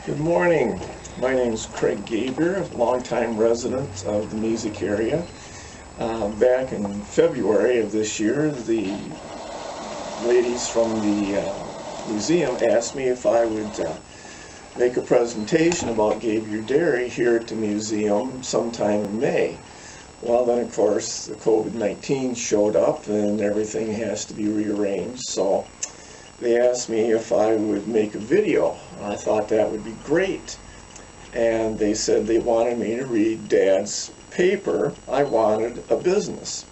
Good morning. My name is Craig Gaber, longtime resident of the music area. Back in February of this year, the ladies from the museum asked me if I would make a presentation about Gaber Dairy here at the museum sometime in May. Well, then of course the COVID-19 showed up and everything has to be rearranged, so they asked me if I would make a video. I thought that would be great. And they said they wanted me to read Dad's paper, I Wanted a Business.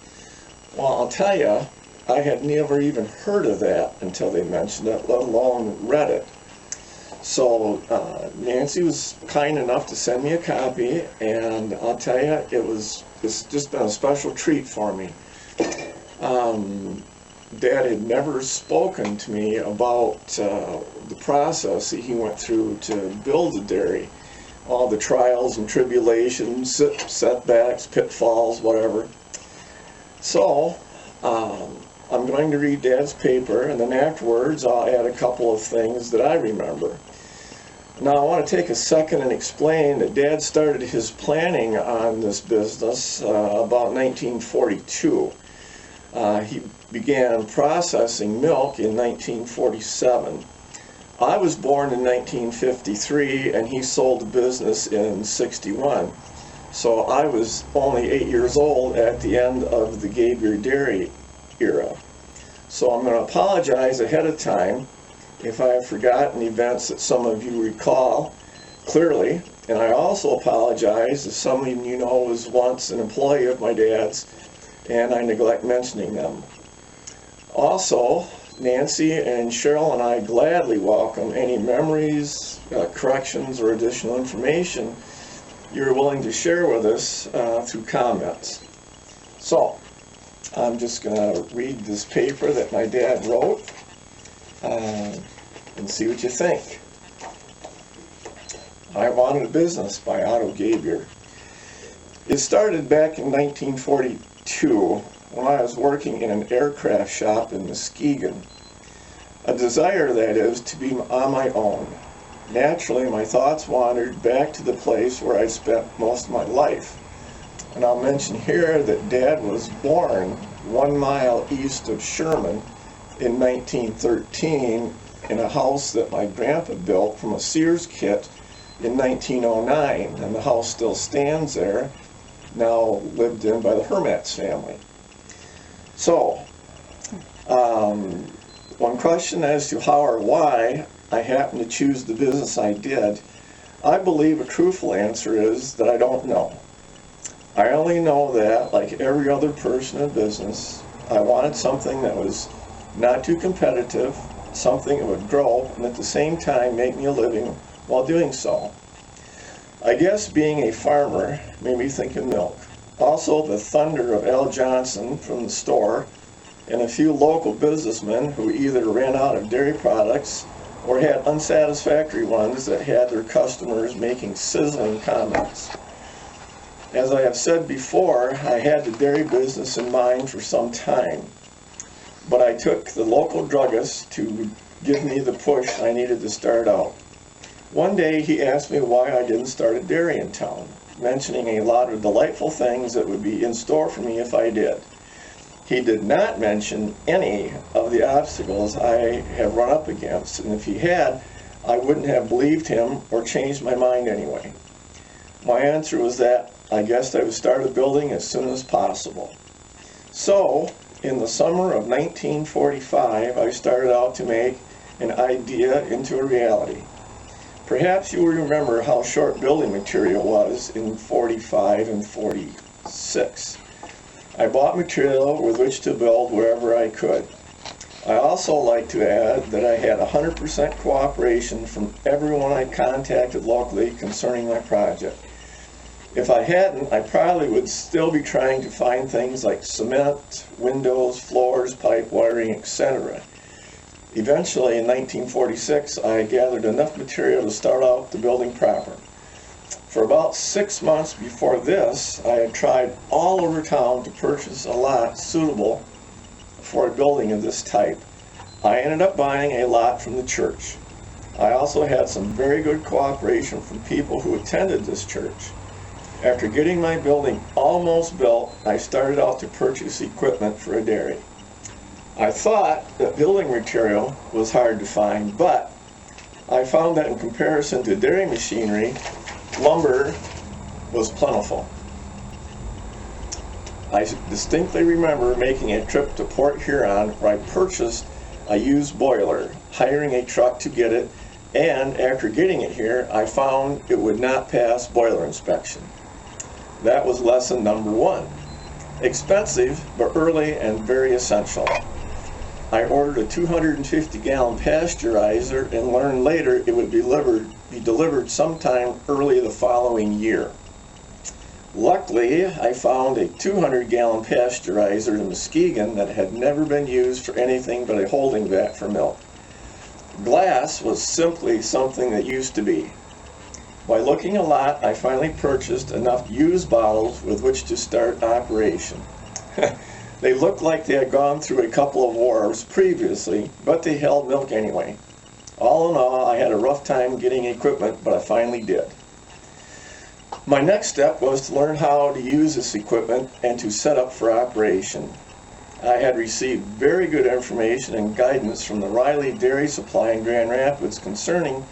Well, I'll tell you, I had never even heard of that until they mentioned it, let alone read it. So Nancy was kind enough to send me a copy, and I'll tell you, it's just been a special treat for me. Dad had never spoken to me about the process that he went through to build the dairy. All the trials and tribulations, setbacks, pitfalls, whatever. So, I'm going to read Dad's paper, and then afterwards I'll add a couple of things that I remember. Now I want to take a second and explain that Dad started his planning on this business about 1942. He began processing milk in 1947. I was born in 1953 and he sold the business in 61. So I was only 8 years old at the end of the Gaber Dairy era. So I'm going to apologize ahead of time if I have forgotten events that some of you recall clearly. And I also apologize if some of you know was once an employee of my dad's and I neglect mentioning them. Also, Nancy and Cheryl and I gladly welcome any memories, corrections, or additional information you're willing to share with us through comments. So, I'm just going to read this paper that my dad wrote and see what you think. I Wanted a Business by Otto Gaber. It started back in 1942 when I was working in an aircraft shop in Muskegon. A desire, that is, to be on my own. Naturally, my thoughts wandered back to the place where I spent most of my life. And I'll mention here that Dad was born 1 mile east of Sherman in 1913 in a house that my grandpa built from a Sears kit in 1909, and the house still stands there, now lived in by the Hermats family. So, one question as to how or why I happened to choose the business I did, I believe a truthful answer is that I don't know. I only know that, like every other person in business, I wanted something that was not too competitive, something that would grow and at the same time make me a living while doing so. I guess being a farmer made me think of milk. Also, the thunder of Al Johnson from the store and a few local businessmen who either ran out of dairy products or had unsatisfactory ones that had their customers making sizzling comments. As I have said before, I had the dairy business in mind for some time, but I took the local druggist to give me the push I needed to start out. One day he asked me why I didn't start a dairy in town, mentioning a lot of delightful things that would be in store for me if I did. He did not mention any of the obstacles I have run up against, and if he had, I wouldn't have believed him or changed my mind anyway. My answer was that I guessed I would start a building as soon as possible. So, in the summer of 1945, I started out to make an idea into a reality. Perhaps you will remember how short building material was in 45 and 46. I bought material with which to build wherever I could. I also like to add that I had 100% cooperation from everyone I contacted locally concerning my project. If I hadn't, I probably would still be trying to find things like cement, windows, floors, pipe wiring, etc. Eventually, in 1946, I gathered enough material to start out the building proper. For about 6 months before this, I had tried all over town to purchase a lot suitable for a building of this type. I ended up buying a lot from the church. I also had some very good cooperation from people who attended this church. After getting my building almost built, I started out to purchase equipment for a dairy. I thought that building material was hard to find, but I found that in comparison to dairy machinery, lumber was plentiful. I distinctly remember making a trip to Port Huron where I purchased a used boiler, hiring a truck to get it, and after getting it here, I found it would not pass boiler inspection. That was lesson number one. Expensive, but early and very essential. I ordered a 250-gallon pasteurizer and learned later it would be delivered sometime early the following year. Luckily, I found a 200-gallon pasteurizer in Muskegon that had never been used for anything but a holding vat for milk. Glass was simply something that used to be. By looking a lot, I finally purchased enough used bottles with which to start operation. They looked like they had gone through a couple of wars previously, but they held milk anyway. All in all, I had a rough time getting equipment, but I finally did. My next step was to learn how to use this equipment and to set up for operation. I had received very good information and guidance from the Riley Dairy Supply in Grand Rapids concerning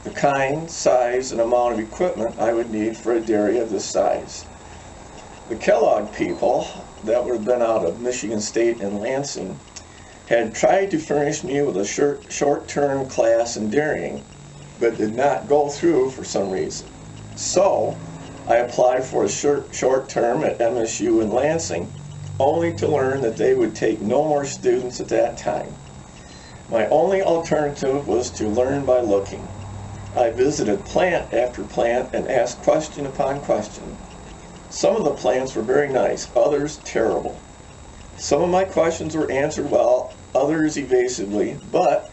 the kind, size, and amount of equipment I would need for a dairy of this size. The Kellogg people, that would have been out of Michigan State and Lansing, had tried to furnish me with a short-term class in dairying, but did not go through for some reason. So, I applied for a short term at MSU in Lansing, only to learn that they would take no more students at that time. My only alternative was to learn by looking. I visited plant after plant and asked question upon question. Some of the plants were very nice, others terrible. Some of my questions were answered well, others evasively, but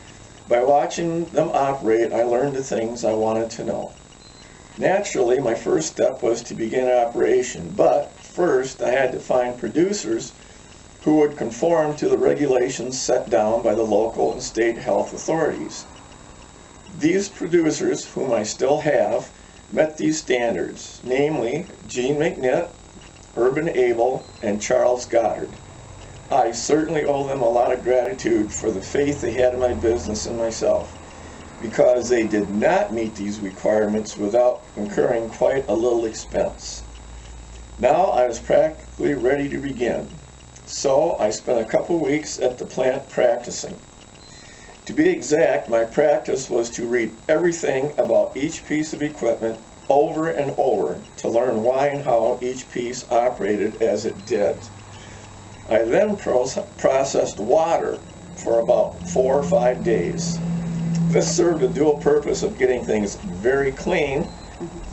by watching them operate, I learned the things I wanted to know. Naturally, my first step was to begin operation, but first I had to find producers who would conform to the regulations set down by the local and state health authorities. These producers, whom I still have, met these standards, namely Gene McNitt, Urban Abel, and Charles Goddard. I certainly owe them a lot of gratitude for the faith they had in my business and myself, because they did not meet these requirements without incurring quite a little expense. Now I was practically ready to begin, so I spent a couple weeks at the plant practicing. To be exact, my practice was to read everything about each piece of equipment over and over to learn why and how each piece operated as it did. I then processed water for about 4 or 5 days. This served a dual purpose of getting things very clean,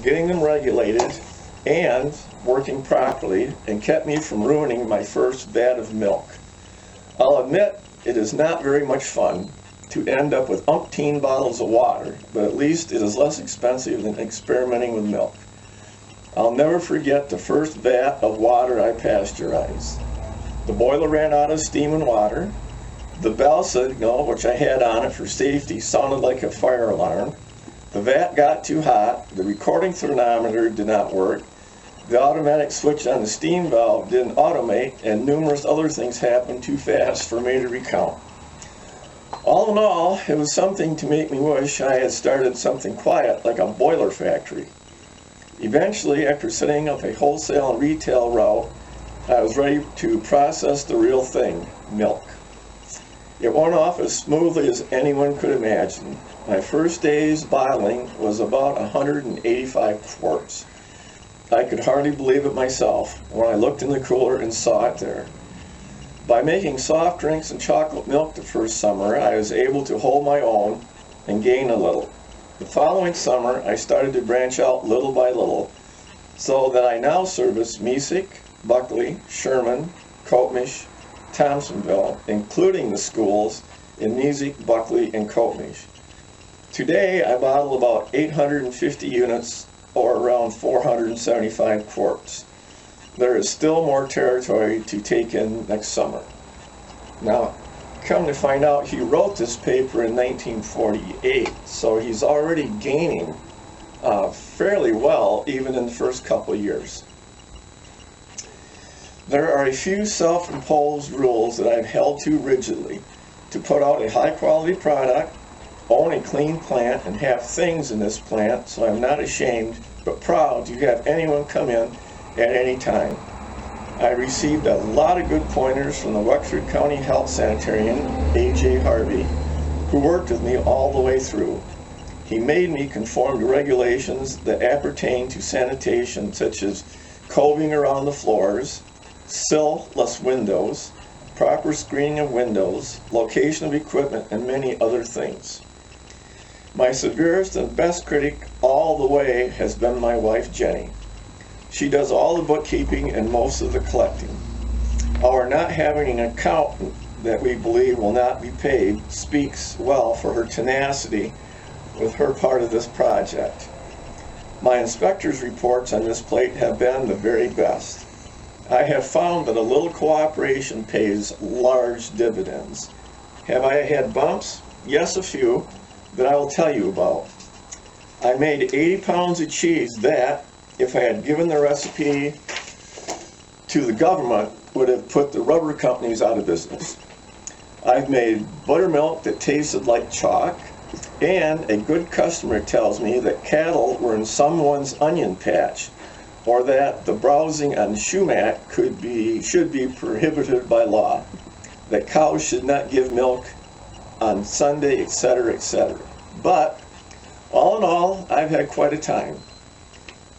getting them regulated, and working properly, and kept me from ruining my first vat of milk. I'll admit it is not very much fun to end up with umpteen bottles of water, but at least it is less expensive than experimenting with milk. I'll never forget the first vat of water I pasteurized. The boiler ran out of steam and water. The bell signal, which I had on it for safety, sounded like a fire alarm. The vat got too hot. The recording thermometer did not work. The automatic switch on the steam valve didn't automate, and numerous other things happened too fast for me to recount. All in all, it was something to make me wish I had started something quiet like a boiler factory. Eventually, after setting up a wholesale and retail route, I was ready to process the real thing, milk. It went off as smoothly as anyone could imagine. My first day's bottling was about 185 quarts. I could hardly believe it myself when I looked in the cooler and saw it there. By making soft drinks and chocolate milk the first summer, I was able to hold my own and gain a little. The following summer, I started to branch out little by little, so that I now service Mesick, Buckley, Sherman, Coatmish, Thompsonville, including the schools in Mesick, Buckley, and Coatmish. Today, I bottle about 850 units, or around 475 quarts. There is still more territory to take in next summer. Now, come to find out, he wrote this paper in 1948, so he's already gaining fairly well, even in the first couple of years. There are a few self-imposed rules that I've held to rigidly: to put out a high-quality product, own a clean plant, and have things in this plant, so I'm not ashamed but proud to have anyone come in at any time. I received a lot of good pointers from the Wexford County Health Sanitarian, A.J. Harvey, who worked with me all the way through. He made me conform to regulations that appertain to sanitation, such as coving around the floors, sill-less windows, proper screening of windows, location of equipment, and many other things. My severest and best critic all the way has been my wife, Jenny. She does all the bookkeeping and most of the collecting. Our not having an accountant that we believe will not be paid speaks well for her tenacity with her part of this project. My inspector's reports on this plate have been the very best. I have found that a little cooperation pays large dividends. Have I had bumps? Yes, a few, that I will tell you about. I made 80 pounds of cheese that, if I had given the recipe to the government, would have put the rubber companies out of business. I've made buttermilk that tasted like chalk, and a good customer tells me that cattle were in someone's onion patch, or that the browsing on Shumac should be prohibited by law, that cows should not give milk on Sunday, etc., etc. But all in all, I've had quite a time.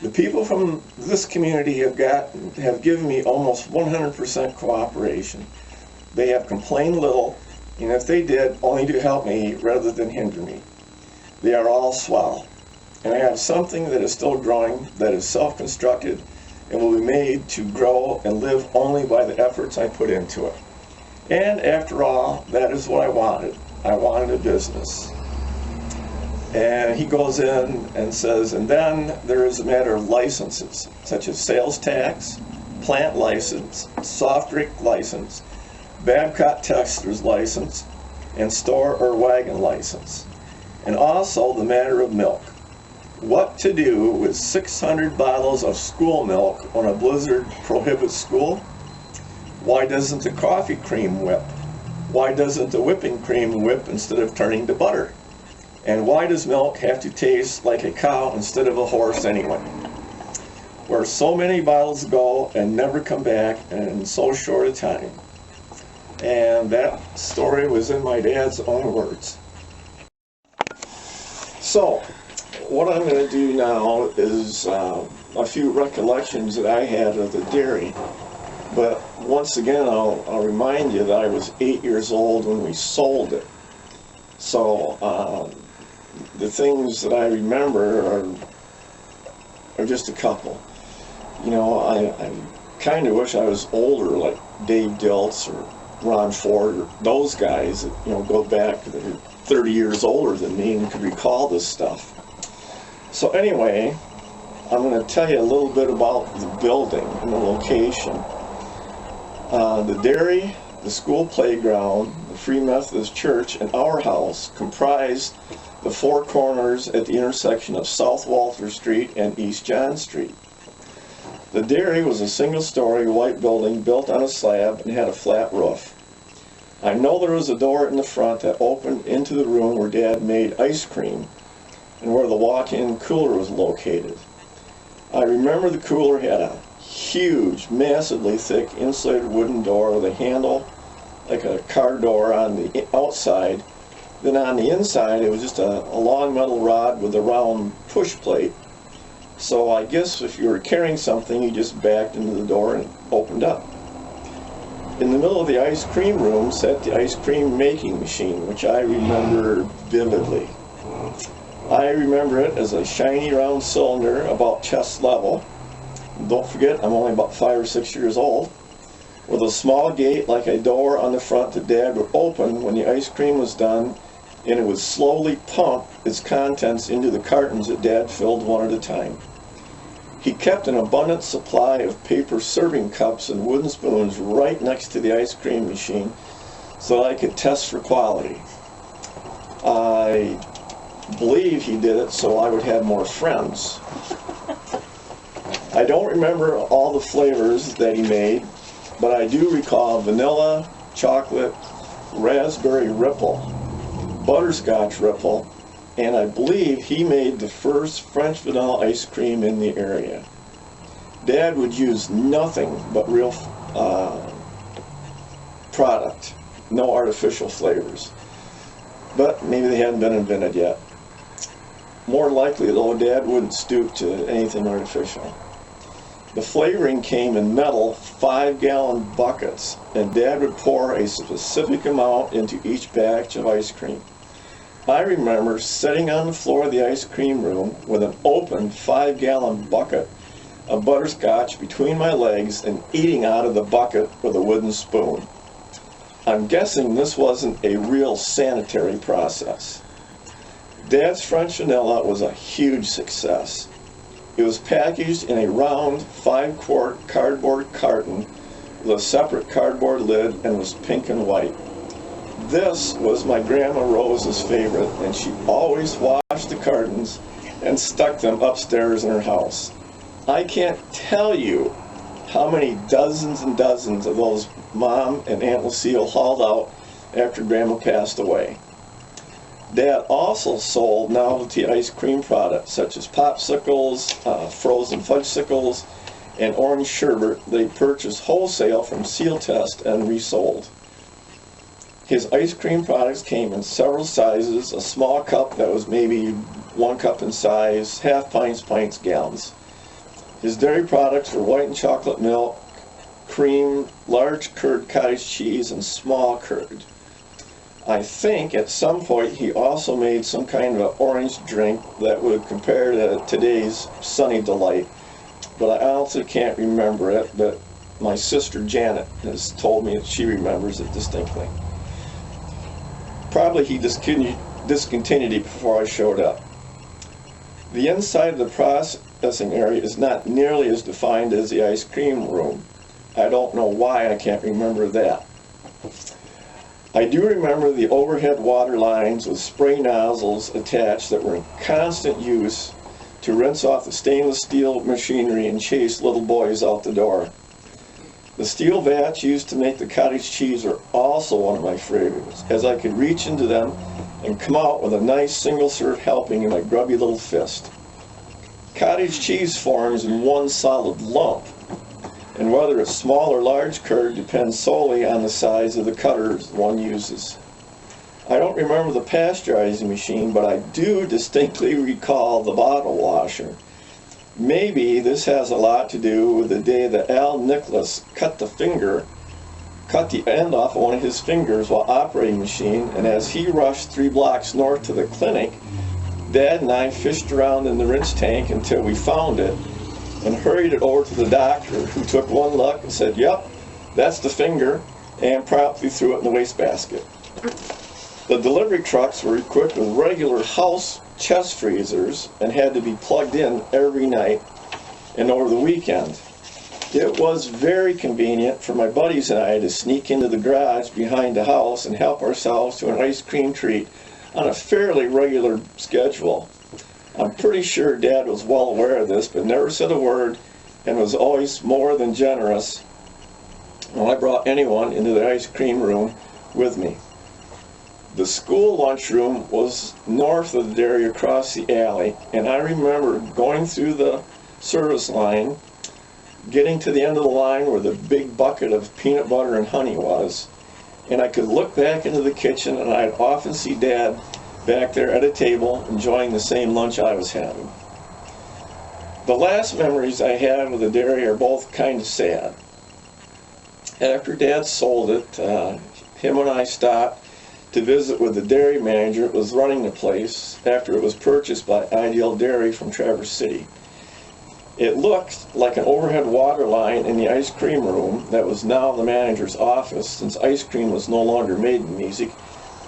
The people from this community have given me almost 100% cooperation. They have complained little, and if they did, only to help me rather than hinder me. They are all swell. And I have something that is still growing, that is self-constructed, and will be made to grow and live only by the efforts I put into it. And after all, that is what I wanted. I wanted a business. And he goes in and says, and then there is a matter of licenses, such as sales tax, plant license, soft drink license, Babcock Tester's license, and store or wagon license. And also the matter of milk. What to do with 600 bottles of school milk when a blizzard prohibits school? Why doesn't the coffee cream whip? Why doesn't the whipping cream whip instead of turning to butter? And why does milk have to taste like a cow instead of a horse anyway? Where so many bottles go and never come back in so short a time. And that story was in my dad's own words. So, what I'm going to do now is a few recollections that I had of the dairy. But once again, I'll remind you that I was 8 years old when we sold it. So, the things that I remember are just a couple. You know, I kind of wish I was older, like Dave Diltz or Ron Ford or those guys that, you know, go back, that are 30 years older than me and could recall this stuff. So anyway, I'm going to tell you a little bit about the building and the location. The dairy, the school playground, the Free Methodist Church, and our house comprised the four corners at the intersection of South Walter Street and East John Street. The dairy was a single-story white building built on a slab and had a flat roof. I know there was a door in the front that opened into the room where Dad made ice cream and where the walk-in cooler was located. I remember the cooler had a huge, massively thick insulated wooden door with a handle like a car door on the outside. Then on the inside it was just a long metal rod with a round push plate. So I guess if you were carrying something, you just backed into the door and opened up. In the middle of the ice cream room sat the ice cream making machine, which I remember vividly. I remember it as a shiny round cylinder about chest level. Don't forget, I'm only about 5 or 6 years old. With a small gate like a door on the front that Dad would open when the ice cream was done, and it would slowly pump its contents into the cartons that Dad filled one at a time. He kept an abundant supply of paper serving cups and wooden spoons right next to the ice cream machine so I could test for quality. I believe he did it so I would have more friends. I don't remember all the flavors that he made, but I do recall vanilla, chocolate, raspberry ripple, butterscotch ripple, and I believe he made the first French vanilla ice cream in the area. Dad would use nothing but real product, no artificial flavors. But maybe they hadn't been invented yet. More likely, though, Dad wouldn't stoop to anything artificial. The flavoring came in metal 5-gallon buckets, and Dad would pour a specific amount into each batch of ice cream. I remember sitting on the floor of the ice cream room with an open 5-gallon bucket of butterscotch between my legs and eating out of the bucket with a wooden spoon. I'm guessing this wasn't a real sanitary process. Dad's French vanilla was a huge success. It was packaged in a round 5-quart cardboard carton with a separate cardboard lid and was pink and white. This was my Grandma Rose's favorite, and she always washed the cartons and stuck them upstairs in her house. I can't tell you how many dozens and dozens of those Mom and Aunt Lucille hauled out after Grandma passed away. Dad also sold novelty ice cream products such as popsicles, frozen fudgesicles, and orange sherbet they purchased wholesale from Sealtest and resold. His ice cream products came in several sizes, a small cup that was maybe 1 cup in size, half pints, gallons. His dairy products were white and chocolate milk, cream, large curd cottage cheese, and small curd. I think at some point he also made some kind of an orange drink that would compare to today's Sunny Delight, but I honestly can't remember it, but my sister Janet has told me that she remembers it distinctly. Probably he discontinued it before I showed up. The inside of the processing area is not nearly as defined as the ice cream room. I don't know why I can't remember that. I do remember the overhead water lines with spray nozzles attached that were in constant use to rinse off the stainless steel machinery and chase little boys out the door. The steel vats used to make the cottage cheese are also one of my favorites, as I could reach into them and come out with a nice single-serve helping in my grubby little fist. Cottage cheese forms in one solid lump, and whether it's small or large curd depends solely on the size of the cutters one uses. I don't remember the pasteurizing machine, but I do distinctly recall the bottle washer. Maybe this has a lot to do with the day that Al Nicholas cut the end off of one of his fingers while operating the machine, and as he rushed 3 blocks north to the clinic, Dad and I fished around in the rinse tank until we found it and hurried it over to the doctor, who took one look and said, "Yep, that's the finger," and promptly threw it in the wastebasket. The delivery trucks were equipped with regular house chest freezers and had to be plugged in every night and over the weekend. It was very convenient for my buddies and I to sneak into the garage behind the house and help ourselves to an ice cream treat on a fairly regular schedule. I'm pretty sure Dad was well aware of this, but never said a word and was always more than generous when I brought anyone into the ice cream room with me. The school lunchroom was north of the dairy across the alley, and I remember going through the service line, getting to the end of the line where the big bucket of peanut butter and honey was, and I could look back into the kitchen and I'd often see Dad back there at a table enjoying the same lunch I was having. The last memories I have of the dairy are both kind of sad. After Dad sold it, him and I stopped to visit with the dairy manager that was running the place after it was purchased by Ideal Dairy from Traverse City. It looked like an overhead water line in the ice cream room that was now the manager's office, since ice cream was no longer made in Music,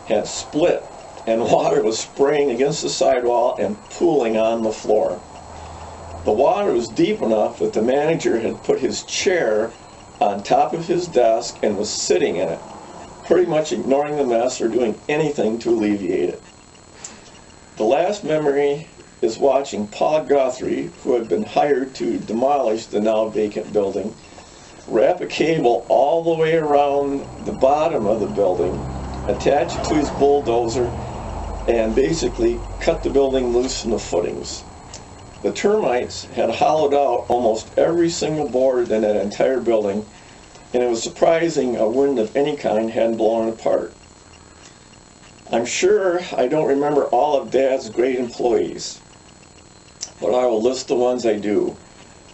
had split and water was spraying against the sidewall and pooling on the floor. The water was deep enough that the manager had put his chair on top of his desk and was sitting in it. pretty much ignoring the mess or doing anything to alleviate it. The last memory is watching Paul Guthrie, who had been hired to demolish the now vacant building, wrap a cable all the way around the bottom of the building, attach it to his bulldozer, and basically cut the building loose from the footings. The termites had hollowed out almost every single board in that entire building, and it was surprising a wind of any kind hadn't blown it apart. I'm sure I don't remember all of Dad's great employees, but I will list the ones I do.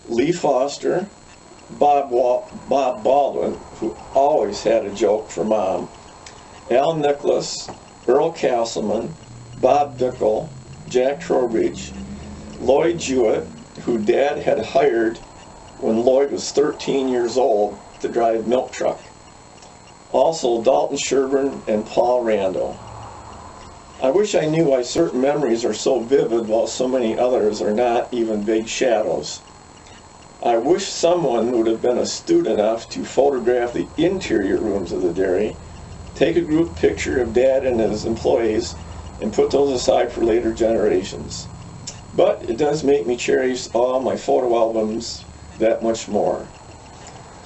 Lee Foster, Bob Baldwin, who always had a joke for Mom, Al Nicholas, Earl Castleman, Bob Dickel, Jack Trowbridge, Lloyd Jewett, who Dad had hired when Lloyd was 13 years old to drive milk truck. Also Dalton Sherburne and Paul Randall. I wish I knew why certain memories are so vivid while so many others are not even big shadows. I wish someone would have been astute enough to photograph the interior rooms of the dairy, take a group picture of Dad and his employees, and put those aside for later generations. But it does make me cherish all my photo albums that much more.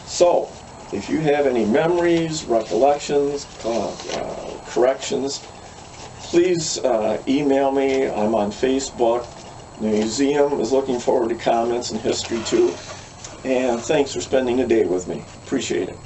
So, if you have any memories, recollections, corrections, please email me. I'm on Facebook. The museum is looking forward to comments and history too. And thanks for spending the day with me. Appreciate it.